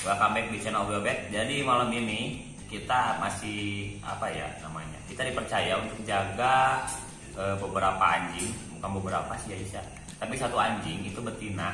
welcome back di channel Bebek. Jadi malam ini kita masih apa ya namanya? Kita dipercaya untuk jaga beberapa anjing, bukan beberapa sih ya Isa, tapi satu anjing itu betina.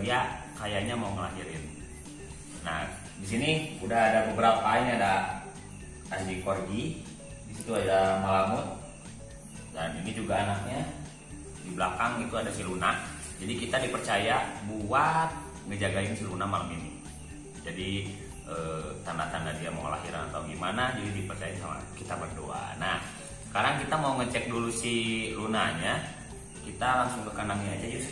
Dia kayaknya mau ngelahirin. Nah, di sini udah ada beberapa, ini ada anjing corgi, di situ ada malamut, dan ini juga anaknya. Di belakang itu ada si Luna. Jadi kita dipercaya buat ngejagain si Luna malam ini. Jadi tanda-tanda dia mau lahiran atau gimana, jadi dipercaya sama kita berdua. Nah, sekarang kita mau ngecek dulu si Lunanya. Kita langsung ke kandangnya aja yuk.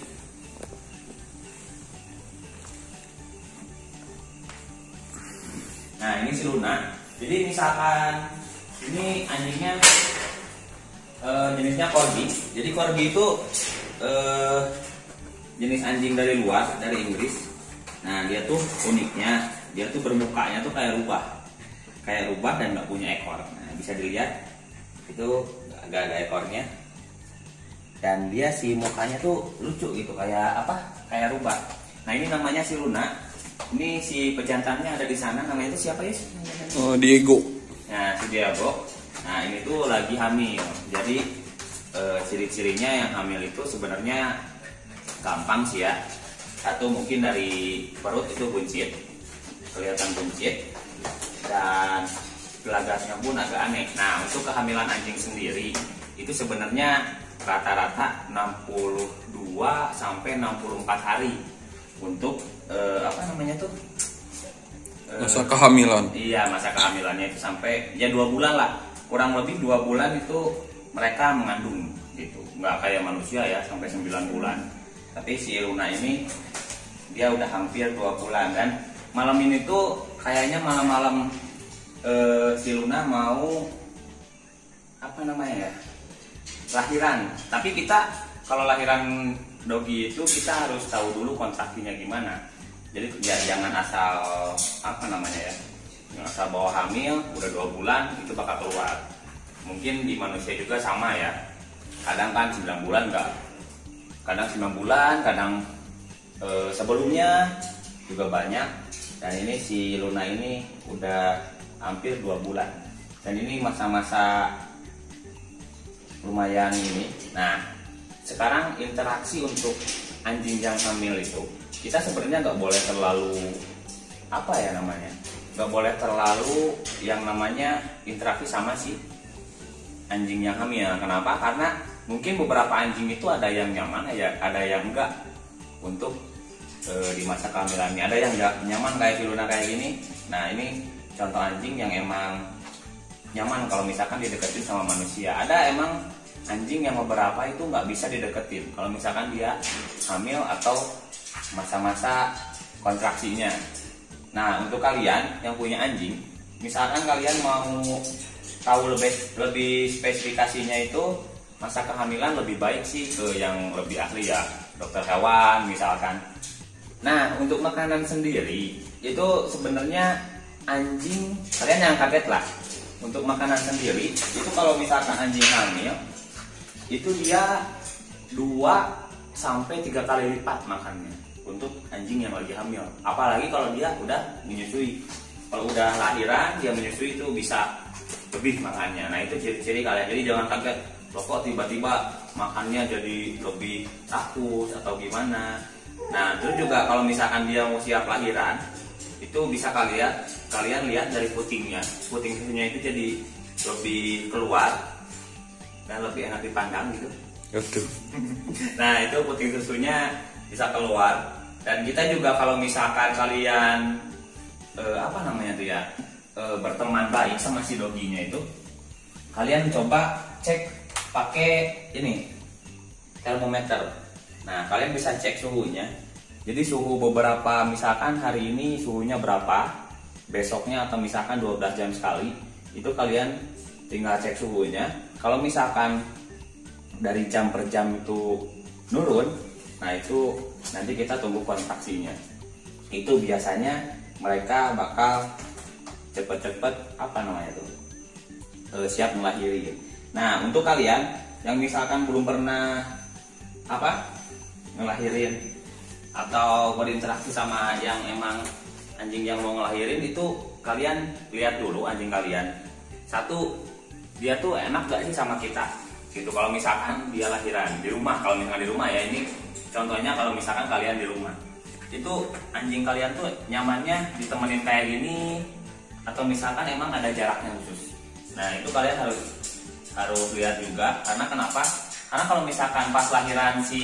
Nah, ini si Luna. Jadi misalkan ini anjingnya jenisnya corgi. Jadi corgi itu jenis anjing dari luar, dari Inggris. Nah, dia tuh uniknya, dia tuh bermukanya tuh kayak rubah dan nggak punya ekor. Nah, bisa dilihat itu agak ada ekornya. Dan dia si mukanya tuh lucu gitu, kayak apa? Kayak rubah. Nah, ini namanya si Luna. Ini si pejantannya ada di sana. Namanya itu siapa ya? Oh, Diego. Nah, si Diego. Nah, ini tuh lagi hamil. Jadi ciri-cirinya yang hamil itu sebenarnya gampang sih ya. Satu, mungkin dari perut itu buncit, kelihatan buncit, dan gelagatnya pun agak aneh. Nah, untuk kehamilan anjing sendiri itu sebenarnya rata-rata 62 sampai 64 hari untuk apa namanya tuh? Masa kehamilan. Iya, masa kehamilannya itu sampai ya 2 bulan lah. Kurang lebih 2 bulan itu mereka mengandung gitu. Nggak kayak manusia ya sampai 9 bulan. Tapi si Luna ini dia udah hampir 2 bulan. Dan malam ini tuh kayaknya malam-malam si Luna mau apa namanya ya, lahiran. Tapi kita kalau lahiran dogi itu kita harus tahu dulu kontraksinya gimana. Jadi ya, jangan asal apa namanya ya, jangan asal bawa hamil udah 2 bulan itu bakal keluar. Mungkin di manusia juga sama ya. Kadang kan 9 bulan enggak, kadang 9 bulan, kadang sebelumnya juga banyak. Dan ini si Luna ini udah hampir 2 bulan. Dan ini masa-masa lumayan ini. Nah, sekarang interaksi untuk anjing yang hamil itu, kita sebenarnya nggak boleh terlalu apa ya namanya, nggak boleh terlalu yang namanya interaksi sama si anjing yang hamil. Kenapa? Karena mungkin beberapa anjing itu ada yang nyaman ya, ada yang enggak untuk di masa kehamilannya. Ada yang nggak nyaman kayak si Luna kayak gini. Nah, ini contoh anjing yang emang nyaman kalau misalkan dideketin sama manusia. Ada emang anjing yang beberapa itu nggak bisa dideketin kalau misalkan dia hamil atau masa-masa kontraksinya. Nah, untuk kalian yang punya anjing, misalkan kalian mau tahu lebih spesifikasinya itu masa kehamilan, lebih baik sih ke yang lebih ahli ya, dokter hewan misalkan. Nah, untuk makanan sendiri itu sebenarnya anjing, kalian jangan kaget lah. Untuk makanan sendiri itu kalau misalkan anjing hamil itu dia 2 sampai 3 kali lipat makannya untuk anjing yang lagi hamil. Apalagi kalau dia udah menyusui. Kalau udah lahiran dia menyusui itu bisa lebih makannya. Nah, itu ciri-ciri kalian. Jadi jangan kaget, loh kok tiba-tiba makannya jadi lebih rakus atau gimana. Nah, terus juga kalau misalkan dia mau siap lahiran, itu bisa kalian lihat dari putingnya. Puting susunya itu jadi lebih keluar dan lebih enak dipandang gitu. Betul. Nah, itu puting susunya bisa keluar. Dan kita juga kalau misalkan kalian apa namanya tuh ya, berteman baik sama si doginya itu, kalian coba cek pakai ini termometer. Nah, kalian bisa cek suhunya. Jadi suhu beberapa, misalkan hari ini suhunya berapa, besoknya atau misalkan 12 jam sekali, itu kalian tinggal cek suhunya. Kalau misalkan dari jam per jam itu nurun, nah itu nanti kita tunggu kontraksinya. Itu biasanya mereka bakal cepet-cepet apa namanya tuh, siap melahirkan. Nah, untuk kalian yang misalkan belum pernah ngelahirin atau berinteraksi sama yang emang anjing yang mau ngelahirin itu kalian lihat dulu anjing kalian. Satu, dia tuh enak gak sih sama kita gitu. Kalau misalkan dia lahiran di rumah, kalau misalkan di rumah ya, ini contohnya kalau misalkan kalian di rumah, itu anjing kalian tuh nyamannya ditemenin kayak gini, atau misalkan emang ada jaraknya khusus. Nah itu kalian harus lihat juga. Karena kenapa? Karena kalau misalkan pas lahiran si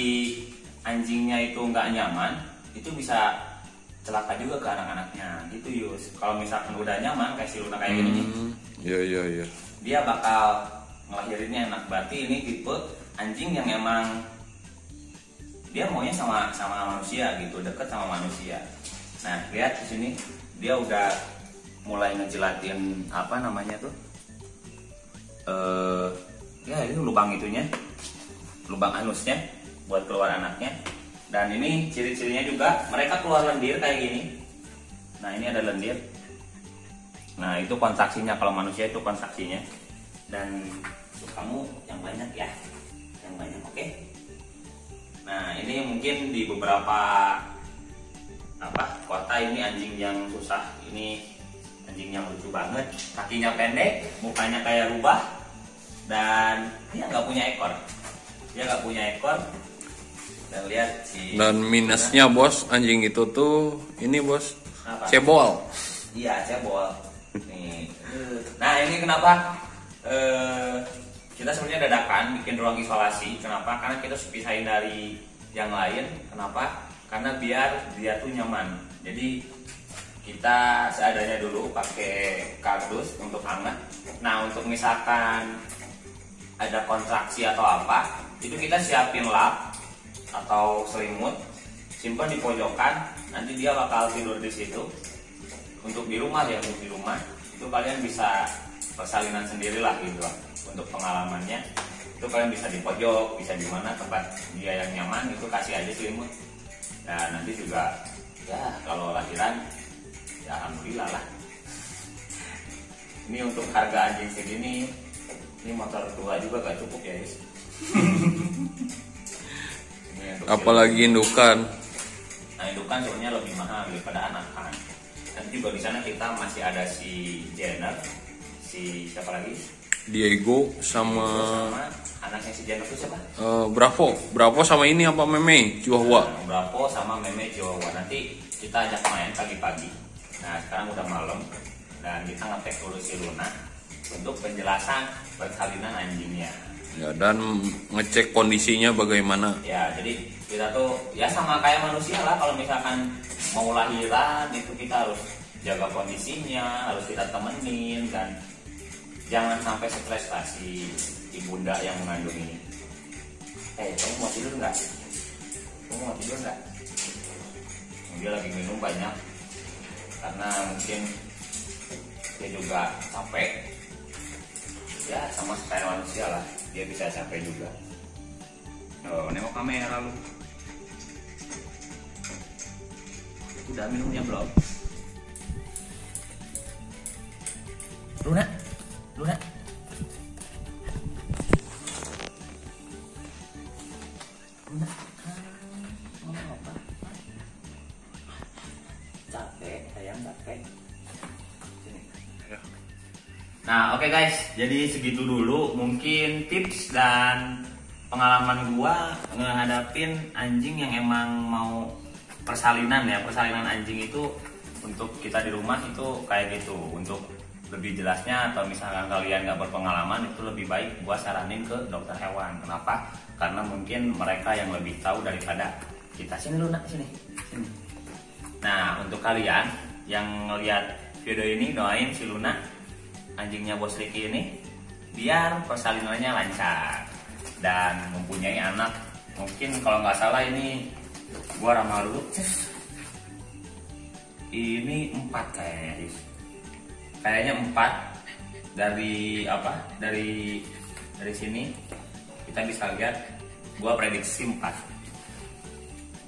anjingnya itu nggak nyaman, itu bisa celaka juga ke anak-anaknya gitu Yus. Kalau misalkan udah nyaman kayak si Luna kayak gini nih, Iya. dia bakal ngelahirinnya enak. Berarti ini tipe anjing yang emang dia maunya sama manusia gitu, deket sama manusia. Nah lihat di sini dia udah mulai ngejilatin apa namanya tuh, ya ini lubang itunya, lubang anusnya buat keluar anaknya. Dan ini ciri-cirinya juga mereka keluar lendir kayak gini. Nah ini ada lendir. Nah itu kontraksinya, kalau manusia itu kontraksinya. Dan kamu yang banyak ya, yang banyak, oke? Nah ini mungkin di beberapa kota ini anjing yang susah. Ini anjing yang lucu banget, kakinya pendek, mukanya kayak rubah, dan dia nggak punya ekor. Dan lihat Dan minusnya bos, anjing itu tuh ini bos, apa? cebol. Iya cebol. Nih. Nah ini kenapa kita sebenarnya dadakan bikin ruang isolasi. Kenapa? Karena kita harus pisahin dari yang lain. Kenapa? Karena biar dia tuh nyaman. Jadi kita seadanya dulu pakai kardus untuk hangat. Nah untuk misalkan ada kontraksi atau apa, itu kita siapin lap atau selimut, simpan di pojokan. Nanti dia bakal tidur di situ. Untuk di rumah ya, untuk di rumah itu kalian bisa persalinan sendirilah gitu lah. Untuk pengalamannya itu kalian bisa di pojok, bisa di mana tempat dia yang nyaman, itu kasih aja selimut. Nah nanti juga ya kalau lahiran ya alhamdulillah lah. Ini untuk harga anjing segini, ini motor tua juga gak cukup ya guys. Apalagi indukan. Nah indukan sebenarnya lebih mahal daripada anakan. Nanti juga di sana kita masih ada si Jenner, si siapa lagi? Diego sama anaknya si Jenner itu siapa? Bravo sama ini apa Meme Chihuahua. Nah, Bravo sama Meme Chihuahua. Nanti kita ajak main pagi-pagi. Nah sekarang udah malam dan kita ngetek dulu si Luna untuk penjelasan persalinan anjingnya. Ya, dan ngecek kondisinya bagaimana. Ya jadi kita tuh ya sama kayak manusia lah. Kalau misalkan mau lahiran itu kita harus jaga kondisinya, harus kita temenin, dan jangan sampai stres lah si ibunda yang mengandung ini. Kamu mau tidur nggak? Dia lagi minum banyak karena mungkin dia juga capek. Ya sama kayak manusia lah, dia bisa capek juga. Oh, nengok kamera lu. Udah minumnya belum? Luna. Mau apa? Capek, sayang capek. Sini. Nah, oke guys, jadi segitu dulu mungkin tips dan pengalaman gua ngehadapin anjing yang emang mau persalinan ya. Persalinan anjing itu untuk kita di rumah itu kayak gitu. Untuk lebih jelasnya atau misalkan kalian nggak berpengalaman, itu lebih baik gua saranin ke dokter hewan. Kenapa? Karena mungkin mereka yang lebih tahu daripada kita. Sini Luna, sini. Nah, untuk kalian yang ngelihat video ini, doain si Luna, anjingnya Bos Ricky ini, biar persalinannya lancar dan mempunyai anak. Mungkin kalau nggak salah ini gua ramal dulu, ini 4 kayaknya. Kayaknya 4 dari sini kita bisa lihat, gua prediksi 4.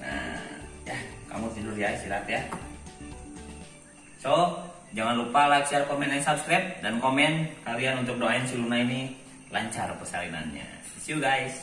Nah ya, kamu tidur ya, istirahat ya. So jangan lupa like, share, komen, dan subscribe, dan komen kalian untuk doain si Luna ini lancar persalinannya. See you guys.